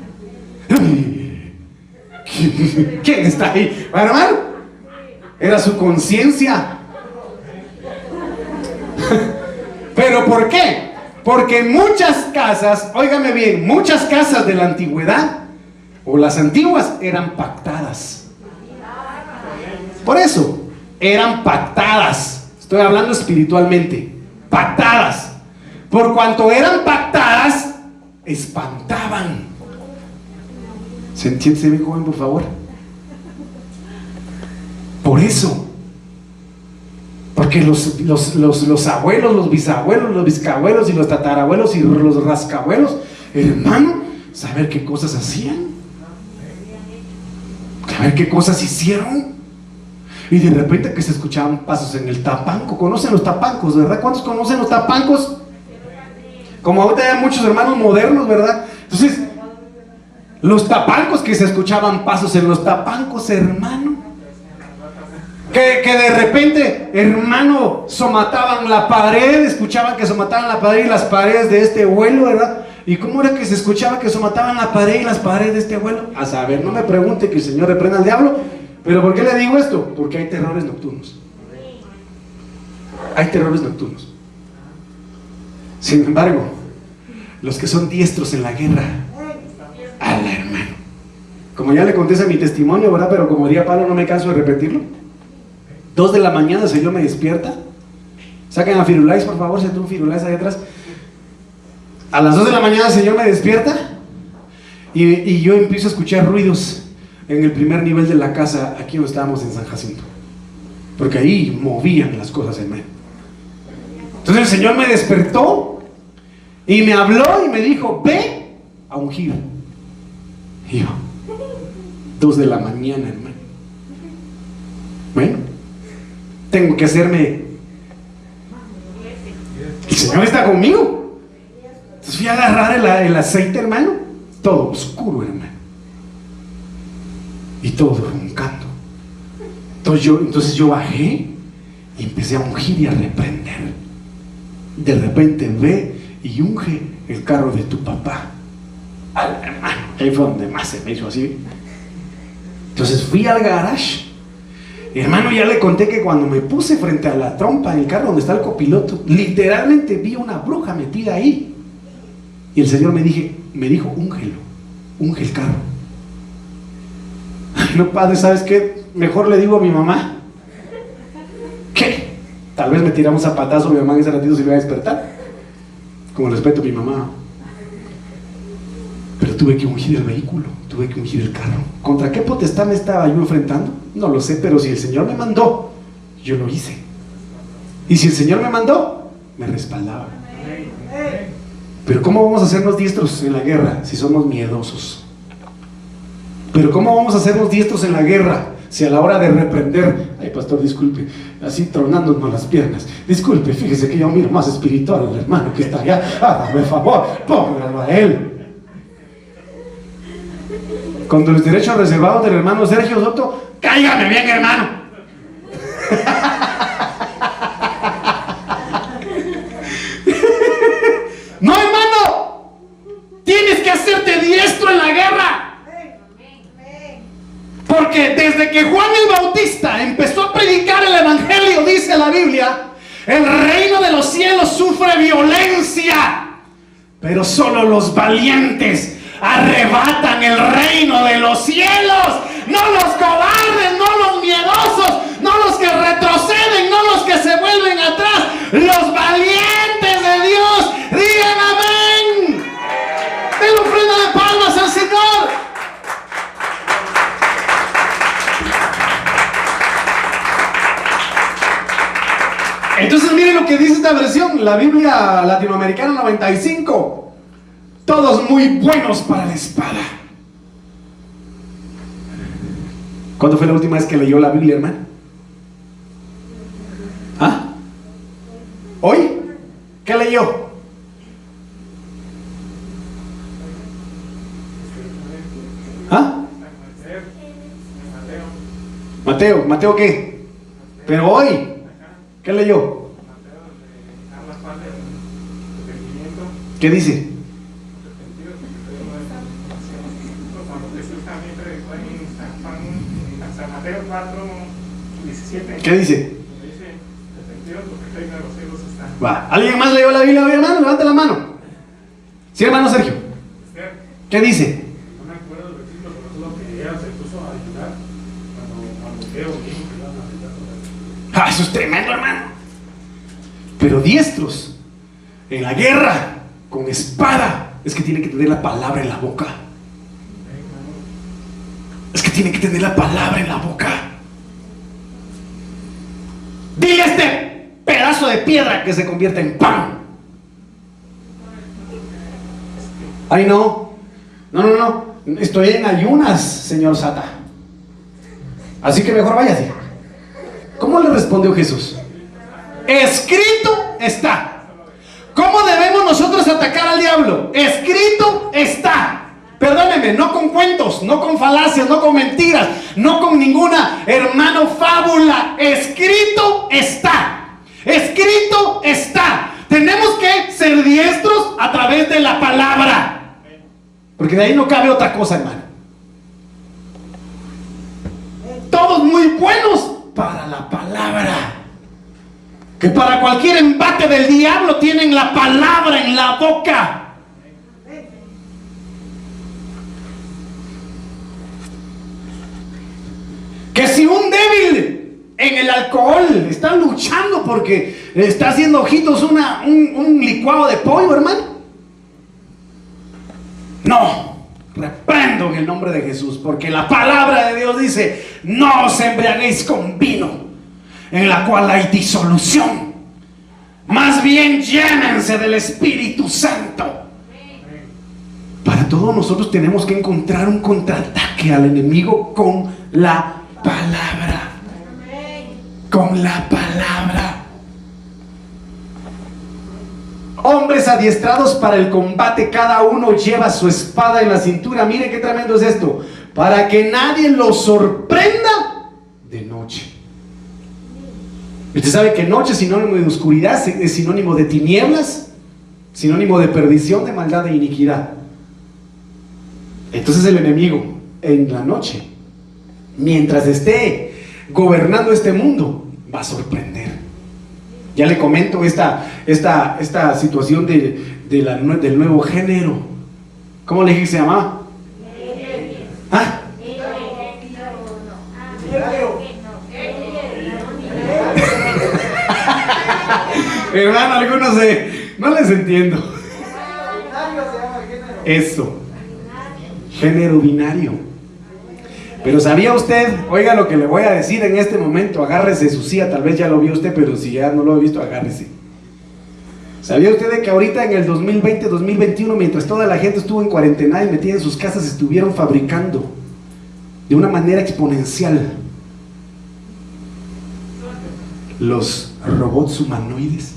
S1: ¿Quién está ahí? Hermano, era su conciencia. ¿Pero por qué? Porque muchas casas, óigame bien, muchas casas de la antigüedad o las antiguas eran pactadas. Por eso, eran pactadas. Estoy hablando espiritualmente. Pactadas. Por cuanto eran pactadas, espantaban. ¿Se entiende bien, joven, por favor? Por eso. Porque los abuelos, los bisabuelos, los bisabuelos y los tatarabuelos y los rascabuelos, hermano, saber qué cosas hacían, saber qué cosas hicieron. Y de repente que se escuchaban pasos en el tapanco. ¿Conocen los tapancos, verdad? ¿Cuántos conocen los tapancos? Como ahorita hay muchos hermanos modernos, ¿verdad? Entonces, los tapancos, que se escuchaban pasos en los tapancos, hermano. Que de repente, hermano, somataban la pared, escuchaban que somataban la pared y las paredes de este vuelo, ¿verdad? ¿Y cómo era que se escuchaba que somataban la pared y las paredes de este vuelo? A saber, no me pregunte, que el Señor reprenda al diablo. ¿Pero por qué le digo esto? Porque hay terrores nocturnos. Hay terrores nocturnos. Sin embargo, los que son diestros en la guerra, ala, hermano. Como ya le conté mi testimonio, ¿verdad? Pero como diría Pablo, no me canso de repetirlo. 2 de la mañana el Señor me despierta. Saquen a Firulais, por favor, siento un Firulais ahí atrás. A las 2 de la mañana el Señor me despierta y yo empiezo a escuchar ruidos en el primer nivel de la casa, aquí donde estábamos en San Jacinto, porque ahí movían las cosas, hermano. Entonces el Señor me despertó y me habló y me dijo: ve a ungir. Y yo, 2 de la mañana, hermano. Bueno, tengo que hacerme. El Señor está conmigo. Entonces fui a agarrar el aceite, hermano. Todo oscuro, hermano. y todos roncando. Entonces yo bajé y empecé a ungir y a reprender. De repente ve y unge el carro de tu papá. Ahí fue donde más se me hizo así. Entonces fui al garage. Hermano, ya le conté que cuando me puse frente a la trompa en el carro donde está el copiloto, literalmente vi una bruja metida ahí. Y el Señor me dijo, úngelo, unge el carro. No, padre, ¿sabes qué? Mejor le digo a mi mamá. ¿Qué? Tal vez me tiramos a patazo, mi mamá en ese ratito se iba a despertar. Con respeto a mi mamá. Pero tuve que ungir el vehículo, tuve que ungir el carro. ¿Contra qué potestad me estaba yo enfrentando? No lo sé, pero si el Señor me mandó, yo lo hice. Y si el Señor me mandó, me respaldaba. Pero ¿cómo vamos a hacernos diestros en la guerra si somos miedosos? Pero ¿cómo vamos a hacernos diestros en la guerra si a la hora de reprender, ay pastor, disculpe, así tronándonos las piernas, disculpe, fíjese que yo miro más espiritual al hermano que está allá, hágame favor, póngalo a él? Con los derechos reservados del hermano Sergio Soto, cáigame bien, hermano. No, hermano, tienes que hacerte diestro en la guerra. Porque desde que Juan el Bautista empezó a predicar el evangelio, dice la Biblia, el reino de los cielos sufre violencia, pero solo los valientes arrebatan el reino de los cielos. No los cobardes, no los miedosos, no los que retroceden, no los que se vuelven atrás, los valientes de Dios. Digan amén. Den ofrenda de palmas al Señor. Entonces miren lo que dice esta versión, la Biblia Latinoamericana 95. Todos muy buenos para la espada. ¿Cuándo fue la última vez que leyó la Biblia, hermano? ¿Ah? ¿Hoy? ¿Qué leyó? ¿Ah? ¿Mateo qué? Pero hoy, ¿qué leyó? ¿Qué dice? ¿Qué dice? Va. ¿Alguien más leyó la Biblia hoy, hermano? Levante la mano. Sí, hermano Sergio. ¿Qué dice?
S3: No me acuerdo del versículo, pero solo que ella se puso a ayudar cuando Mateo dijo que iban a ayudar.
S1: Eso es tremendo, hermano. Pero diestros en la guerra con espada, es que tiene que tener la palabra en la boca. Es que tiene que tener la palabra en la boca. Dile a este pedazo de piedra que se convierta en pan. Ay, no. Estoy en ayunas, señor Sata. Así que mejor váyase. ¿Cómo le respondió Jesús? Escrito está. ¿Cómo debemos nosotros atacar al diablo? Escrito está. Perdóneme, no con cuentos, no con falacias, no con mentiras, no con ninguna, hermano, fábula. Escrito está. Escrito está. Tenemos que ser diestros a través de la palabra. Porque de ahí no cabe otra cosa, hermano. Todos muy buenos para la palabra. Que para cualquier embate del diablo tienen la palabra en la boca. Que si un débil en el alcohol está luchando porque está haciendo ojitos un licuado de pollo, hermano. No, reprendo en el nombre de Jesús, porque la palabra de Dios dice: no os embriaguéis con vino, en la cual hay disolución. Más bien llénense del Espíritu Santo. Para todos nosotros tenemos que encontrar un contraataque al enemigo con la palabra. Con la palabra. Hombres adiestrados para el combate, cada uno lleva su espada en la cintura. Mire qué tremendo es esto. para que nadie los sorprenda de noche. Usted sabe que noche es sinónimo de oscuridad, es sinónimo de tinieblas, sinónimo de perdición, de maldad, de iniquidad. Entonces el enemigo en la noche, mientras esté gobernando este mundo, va a sorprender. Ya le comento esta situación del nuevo género. ¿Cómo le dije que se llamaba? ¿Ah? Hermano, algunos no les entiendo. Eso, género binario. Pero ¿sabía usted? Oiga lo que le voy a decir en este momento. Agárrese su silla, tal vez ya lo vio usted, pero si ya no lo ha visto, agárrese. ¿Sabía usted de que ahorita en el 2020, 2021, mientras toda la gente estuvo en cuarentena y metida en sus casas, estuvieron fabricando de una manera exponencial los robots humanoides?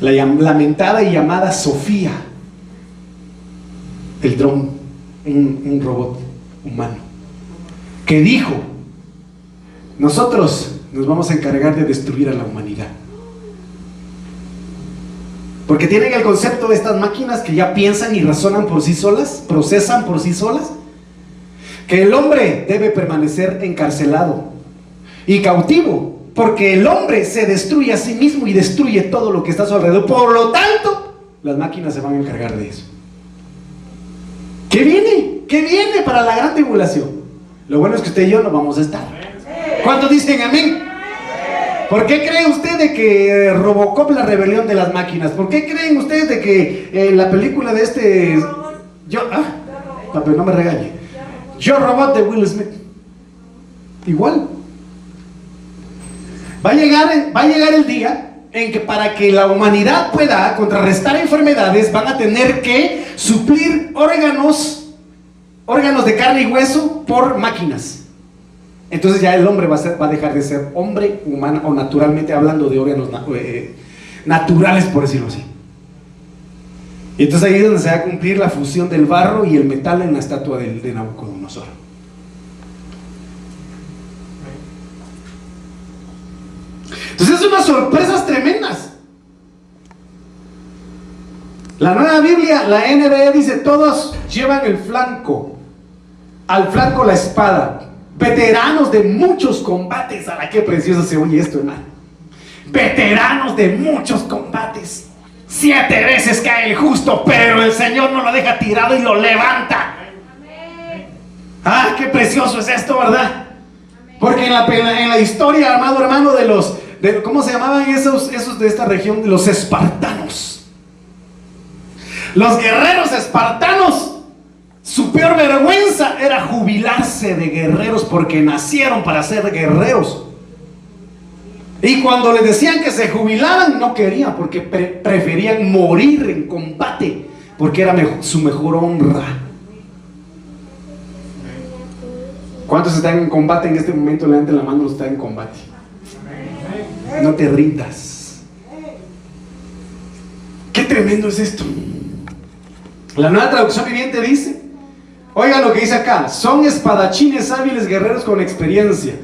S1: La lamentada y llamada Sofía, el dron, un robot humano, que dijo: nosotros nos vamos a encargar de destruir a la humanidad. Porque tienen el concepto de estas máquinas que ya piensan y razonan por sí solas, procesan por sí solas, que el hombre debe permanecer encarcelado y cautivo, porque el hombre se destruye a sí mismo y destruye todo lo que está a su alrededor. Por lo tanto, las máquinas se van a encargar de eso. ¿Qué viene? ¿Qué viene para la gran tribulación? Lo bueno es que usted y yo no vamos a estar. ¿Cuántos dicen amén? ¿Por qué cree usted de que Robocop, la rebelión de las máquinas? ¿Por qué creen ustedes de que la película de pero no me regañe, Yo Robot de Will Smith, igual? Va a llegar el día en que para que la humanidad pueda contrarrestar enfermedades van a tener que suplir órganos de carne y hueso por máquinas. Entonces ya el hombre va a dejar de ser hombre humano, o naturalmente hablando de órganos naturales, por decirlo así. Y entonces ahí es donde se va a cumplir la fusión del barro y el metal en la estatua de Nabucodonosor. Entonces son unas sorpresas tremendas. La Nueva Biblia, la NBE, dice: todos llevan al flanco la espada, veteranos de muchos combates. ¡A la qué precioso se oye esto, hermano! Veteranos de muchos combates. 7 veces cae el justo, pero el Señor no lo deja tirado y lo levanta. ¡Ah, qué precioso es esto!, ¿verdad? Porque en la historia, amado hermano, ¿cómo se llamaban esos de esta región? De los espartanos. Los guerreros espartanos, su peor vergüenza era jubilarse de guerreros, porque nacieron para ser guerreros. Y cuando les decían que se jubilaran, no querían, porque preferían morir en combate, porque era su mejor honra. ¿Cuántos están en combate en este momento? Levanten la mano los que están en combate. No te rindas. Qué tremendo es esto. La Nueva Traducción Viviente dice, oigan lo que dice acá: son espadachines hábiles, guerreros con experiencia.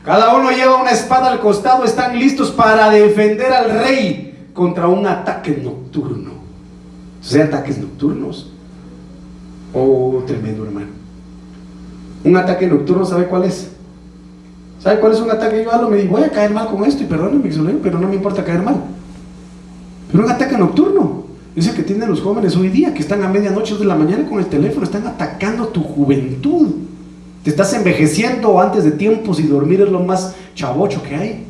S1: Cada uno lleva una espada al costado, están listos para defender al rey contra un ataque nocturno. O sea, ataques nocturnos. Oh, tremendo, hermano. Un ataque nocturno, ¿sabe cuál es? ¿Sabe cuál es un ataque? Yo me digo, voy a caer mal con esto, y perdónenme, pero no me importa caer mal. Pero un ataque nocturno es el que tienen los jóvenes hoy día, que están a medianoche de la mañana con el teléfono, están atacando tu juventud. Te estás envejeciendo antes de tiempos, y dormir es lo más chavocho que hay.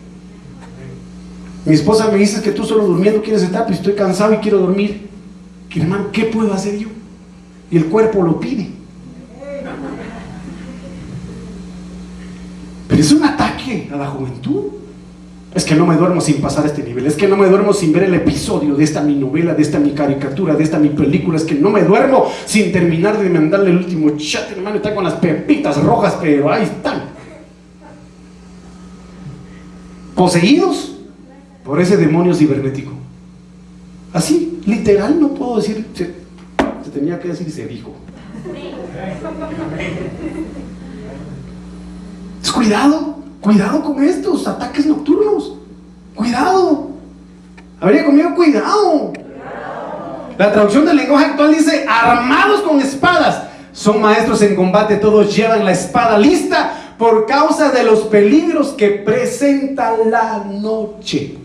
S1: Mi esposa me dice que tú solo durmiendo quieres estar, pues estoy cansado y quiero dormir. Que, hermano, ¿qué puedo hacer yo? Y el cuerpo lo pide. Pero es un ataque a la juventud. Es que no me duermo sin pasar este nivel, es que no me duermo sin ver el episodio de esta mi novela, de esta mi caricatura, de esta mi película, es que no me duermo sin terminar de mandarle el último chat, hermano. Está con las pepitas rojas, pero ahí están, poseídos por ese demonio cibernético. Así, literal, no puedo decir, se tenía que decir se dijo. Entonces, cuidado con estos ataques nocturnos. Cuidado. Habría conmigo, cuidado. La traducción del lenguaje actual dice: armados con espadas. Son maestros en combate, todos llevan la espada lista por causa de los peligros que presenta la noche.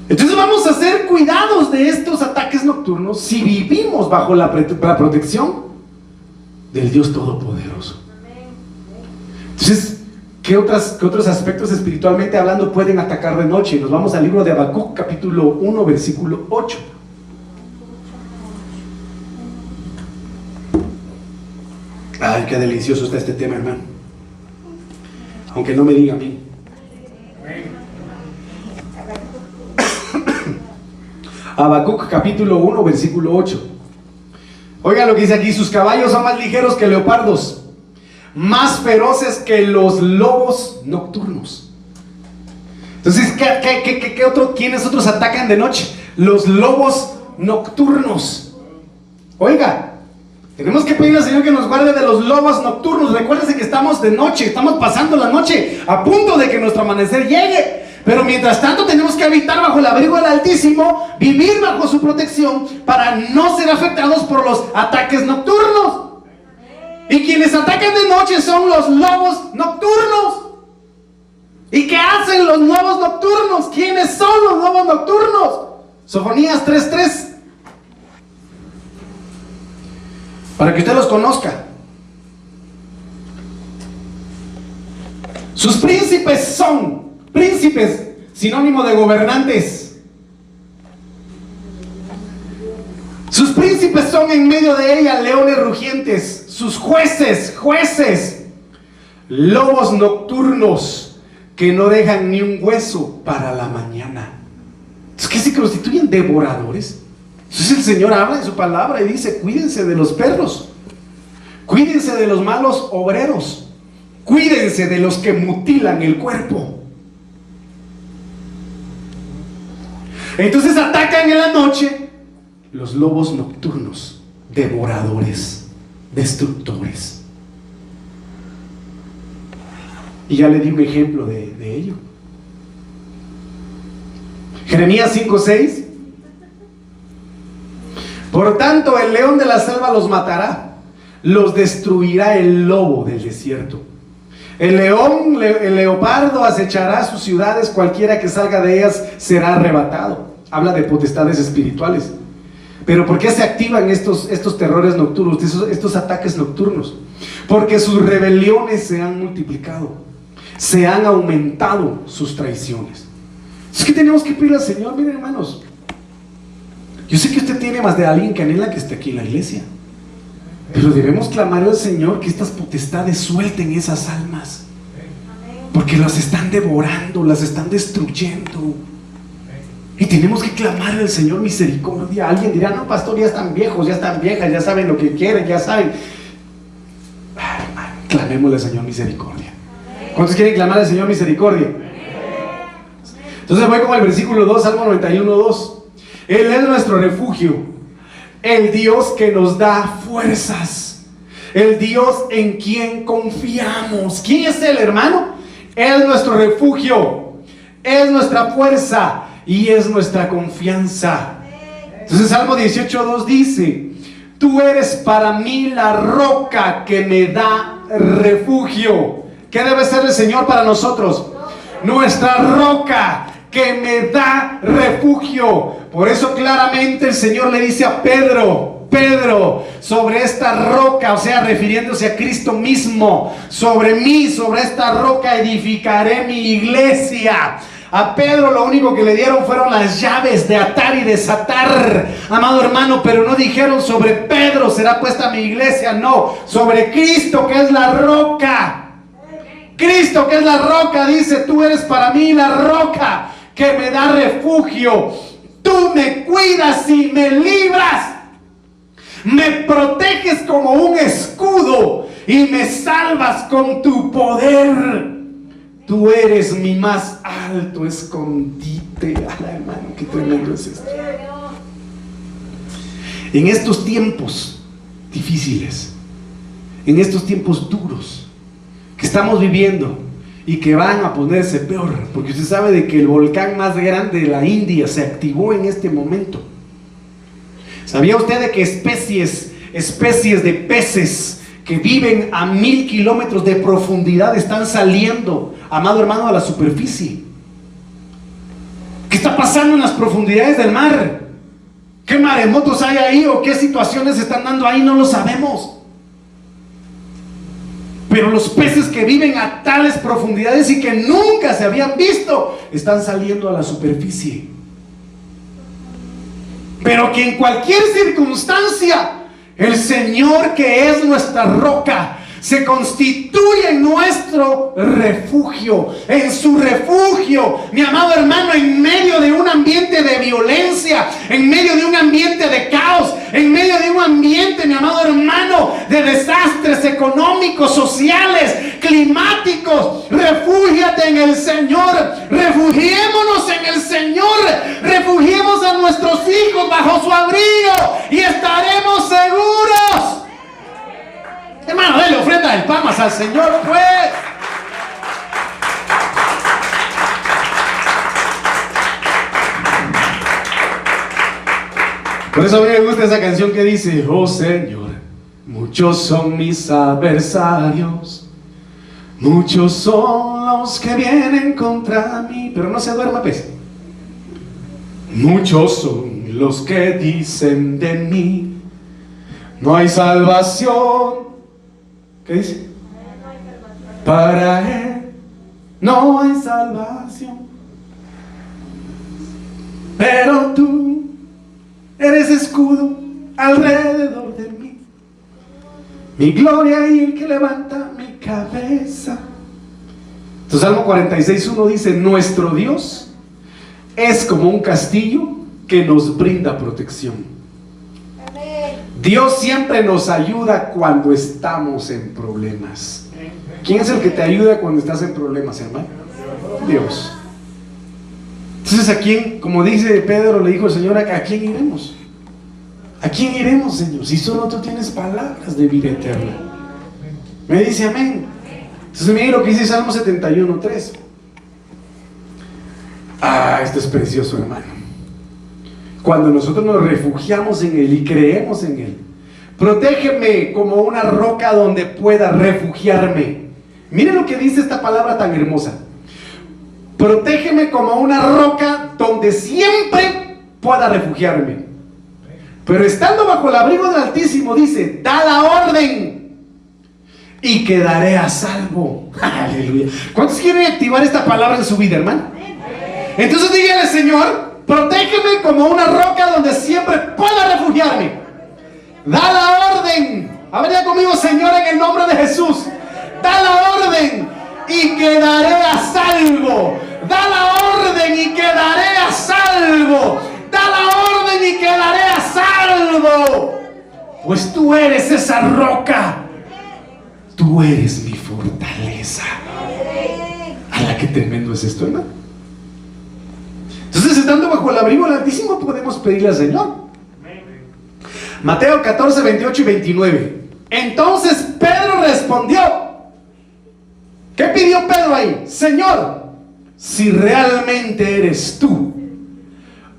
S1: Entonces vamos a hacer cuidados de estos ataques nocturnos si vivimos bajo la protección del Dios Todopoderoso. Entonces, ¿qué otros aspectos espiritualmente hablando pueden atacar de noche? Nos vamos al libro de Habacuc, capítulo 1, versículo 8. Ay, qué delicioso está este tema, hermano. Aunque no me diga a mí. Habacuc, capítulo 1, versículo 8. Oiga lo que dice aquí: sus caballos son más ligeros que leopardos, más feroces que los lobos nocturnos. Entonces, ¿quiénes otros atacan de noche? Los lobos nocturnos. Oiga, tenemos que pedirle al Señor que nos guarde de los lobos nocturnos. Recuérdense que estamos de noche, estamos pasando la noche, a punto de que nuestro amanecer llegue. Pero mientras tanto tenemos que habitar bajo el abrigo del Altísimo, vivir bajo su protección para no ser afectados por los ataques nocturnos. Y quienes atacan de noche son los lobos nocturnos. ¿Y qué hacen los lobos nocturnos? ¿Quiénes son los lobos nocturnos? Sofonías 3:3. Para que usted los conozca. Sus príncipes son sinónimo de gobernantes. Sus príncipes son en medio de ella leones rugientes. Sus jueces, lobos nocturnos que no dejan ni un hueso para la mañana. ¿Es que se constituyen devoradores? Entonces el Señor habla en su palabra y dice: cuídense de los perros, cuídense de los malos obreros, cuídense de los que mutilan el cuerpo. Entonces atacan en la noche los lobos nocturnos, devoradores, destructores. Y ya le di un ejemplo de ello. Jeremías 5:6. Por tanto, el león de la selva los matará, los destruirá el lobo del desierto. El leopardo acechará sus ciudades, cualquiera que salga de ellas será arrebatado. Habla de potestades espirituales. Pero ¿por qué se activan estos terrores nocturnos, estos ataques nocturnos? Porque sus rebeliones se han multiplicado, se han aumentado sus traiciones. Es que tenemos que pedirle al Señor. Miren, hermanos, yo sé que usted tiene más de alguien que anhela que esté aquí en la iglesia, pero debemos clamarle al Señor que estas potestades suelten esas almas, porque las están devorando, las están destruyendo. Y tenemos que clamarle al Señor misericordia. Alguien dirá: no, pastor, ya están viejos, ya están viejas, ya saben lo que quieren, ya saben. Clamémosle al Señor misericordia. ¿Cuántos quieren clamar al Señor misericordia? Entonces voy con el versículo 2, Salmo 91:2. Él es nuestro refugio, el Dios que nos da fuerzas, el Dios en quien confiamos. ¿Quién es Él, hermano? Él es nuestro refugio, es nuestra fuerza y es nuestra confianza. Entonces Salmo 18:2 dice: tú eres para mí la roca que me da refugio. ¿Qué debe ser el Señor para nosotros? Nuestra roca que me da refugio. Por eso claramente el Señor le dice a Pedro: Pedro, sobre esta roca, o sea, refiriéndose a Cristo mismo, sobre mí, sobre esta roca edificaré mi iglesia. A Pedro lo único que le dieron fueron las llaves de atar y desatar, amado hermano, pero no dijeron: sobre Pedro será puesta mi iglesia. No, sobre Cristo, que es la roca. Cristo, que es la roca, dice: tú eres para mí la roca que me da refugio. Tú me cuidas y me libras. Me proteges como un escudo y me salvas con tu poder. Tú eres mi más alto escondite. Ala, hermano, qué tremendo es esto. En estos tiempos difíciles, en estos tiempos duros que estamos viviendo y que van a ponerse peor, porque usted sabe de que el volcán más grande de la India se activó en este momento. ¿Sabía usted de que especies de peces que viven a 1000 kilómetros de profundidad están saliendo, amado hermano, a la superficie? ¿Qué está pasando en las profundidades del mar? ¿Qué maremotos hay ahí o qué situaciones se están dando ahí? No lo sabemos. Pero los peces que viven a tales profundidades y que nunca se habían visto, están saliendo a la superficie. Pero que en cualquier circunstancia, el Señor, que es nuestra roca, se constituye en nuestro refugio, en su refugio, mi amado hermano, en medio de un ambiente de violencia, en medio de un ambiente de caos, en medio de un ambiente, mi amado hermano, de desastres económicos, sociales, climáticos. Refúgiate en el Señor, refugiémonos en el Señor, refugiemos a nuestros hijos bajo su abrigo y estaremos seguros. Hermano, déle ofrenda de palmas al Señor, pues. Por eso a mí me gusta esa canción que dice: oh Señor, muchos son mis adversarios, muchos son los que vienen contra mí. Pero no se duerma, pues. Muchos son los que dicen de mí: no hay salvación. ¿Qué dice? Para él no hay salvación. Pero tú eres escudo alrededor de mí, mi gloria y el que levanta mi cabeza. Entonces Salmo 46:1 dice: nuestro Dios es como un castillo que nos brinda protección. Dios siempre nos ayuda cuando estamos en problemas. ¿Quién es el que te ayuda cuando estás en problemas, hermano? Dios. Entonces, ¿a quién? Como dice Pedro, le dijo el Señor: ¿a quién iremos? ¿A quién iremos, Señor? Si solo tú tienes palabras de vida eterna. Me dice amén. Entonces, mire lo que dice Salmo 71:3. Esto es precioso, hermano. Cuando nosotros nos refugiamos en Él y creemos en Él: protégeme como una roca donde pueda refugiarme. Miren lo que dice esta palabra tan hermosa: protégeme como una roca donde siempre pueda refugiarme. Pero estando bajo el abrigo del Altísimo, dice: da la orden y quedaré a salvo. Aleluya. ¿Cuántos quieren activar esta palabra en su vida, hermano? Entonces dígale: Señor, protégeme como una roca donde siempre pueda refugiarme. Da la orden. A ver, ya conmigo: Señor, en el nombre de Jesús, da la orden y quedaré a salvo. Da la orden y quedaré a salvo. Da la orden y quedaré a salvo. Pues tú eres esa roca. Tú eres mi fortaleza. ¿A qué tremendo es esto, hermano? Entonces, estando bajo el abrigo del Altísimo, podemos pedirle al Señor. Mateo 14, 28 y 29. Entonces Pedro respondió. ¿Qué pidió Pedro ahí? Señor, si realmente eres tú,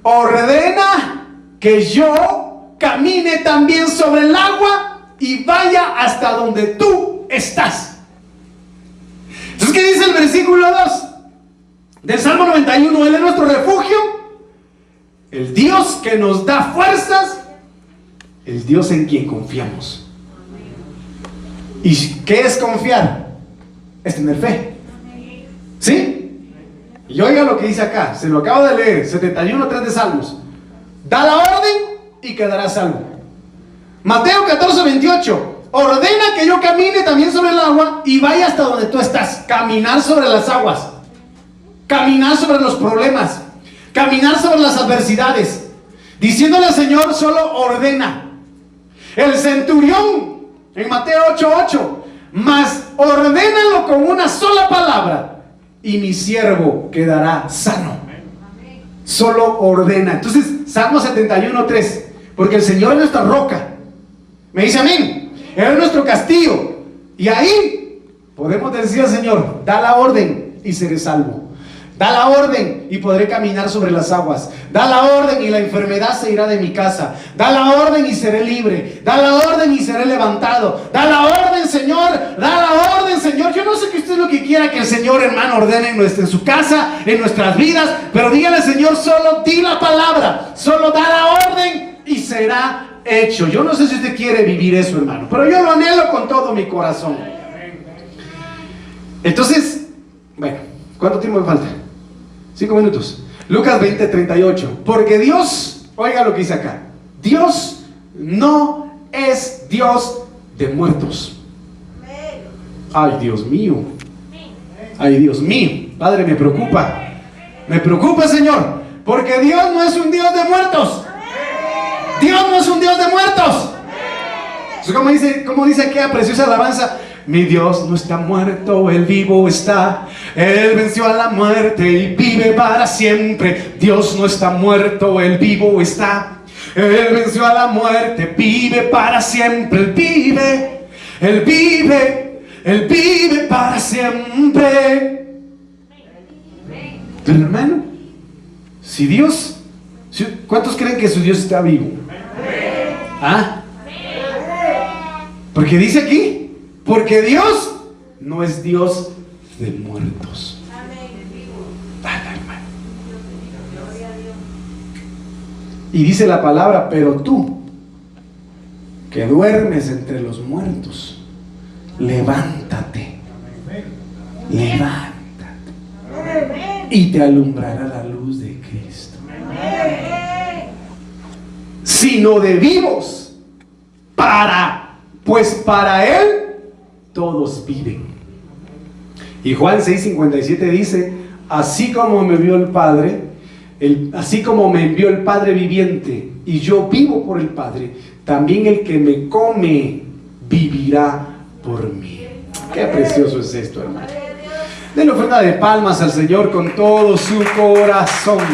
S1: ordena que yo camine también sobre el agua y vaya hasta donde tú estás. Entonces, ¿qué dice el versículo 2 del Salmo 91? Él es nuestro refugio, el Dios que nos da fuerzas, el Dios en quien confiamos. ¿Y qué es confiar? Es tener fe. ¿Sí? Y oiga lo que dice acá, se lo acabo de leer, 71:3 de Salmos: da la orden y quedará salvo. Mateo 14, 28: ordena que yo camine también sobre el agua y vaya hasta donde tú estás. Caminar sobre las aguas, caminar sobre los problemas, caminar sobre las adversidades, diciéndole al Señor: solo ordena. El centurión en Mateo 8:8: mas ordénalo con una sola palabra y mi siervo quedará sano. Solo ordena. Entonces, Salmo 71:3: Porque el Señor es nuestra roca. Me dice amén. Él es nuestro castillo. Y ahí podemos decir al Señor, da la orden y seré salvo. Da la orden y podré caminar sobre las aguas. Da la orden y la enfermedad se irá de mi casa. Da la orden y seré libre. Da la orden y seré levantado. Da la orden, Señor. Da la orden, Señor. Yo no sé que usted es lo que quiera que el Señor, hermano, ordene en su casa, en nuestras vidas. Pero dígale, Señor, solo di la palabra. Solo da la orden y será hecho. Yo no sé si usted quiere vivir eso, hermano, pero yo lo anhelo con todo mi corazón. Entonces, bueno, ¿cuánto tiempo me falta? 5 minutos. Lucas 20:38. Porque Dios, oiga lo que dice acá, Dios no es Dios de muertos. Ay, Dios mío. Ay, Dios mío. Padre, me preocupa. Me preocupa, Señor, porque Dios no es un Dios de muertos. Dios no es un Dios de muertos. ¿Cómo dice aquella preciosa alabanza? Mi Dios no está muerto, Él vivo está. Él venció a la muerte y vive para siempre. Dios no está muerto, Él vivo está. Él venció a la muerte, vive para siempre. Él vive, Él vive, Él vive para siempre. Pero hermano, si Dios, ¿cuántos creen que su Dios está vivo? ¿Ah? Porque dice aquí, porque Dios no es Dios de muertos. Y dice la palabra, pero tú, que duermes entre los muertos, levántate, levántate, y te alumbrará la luz de Cristo. Sino de vivos, pues para Él todos viven. Y Juan 6:57 dice, así como me envió el Padre, así como me envió el Padre viviente, y yo vivo por el Padre, también el que me come vivirá por mí. Qué precioso es esto, hermano. Denle ofrenda de palmas al Señor con todo su corazón.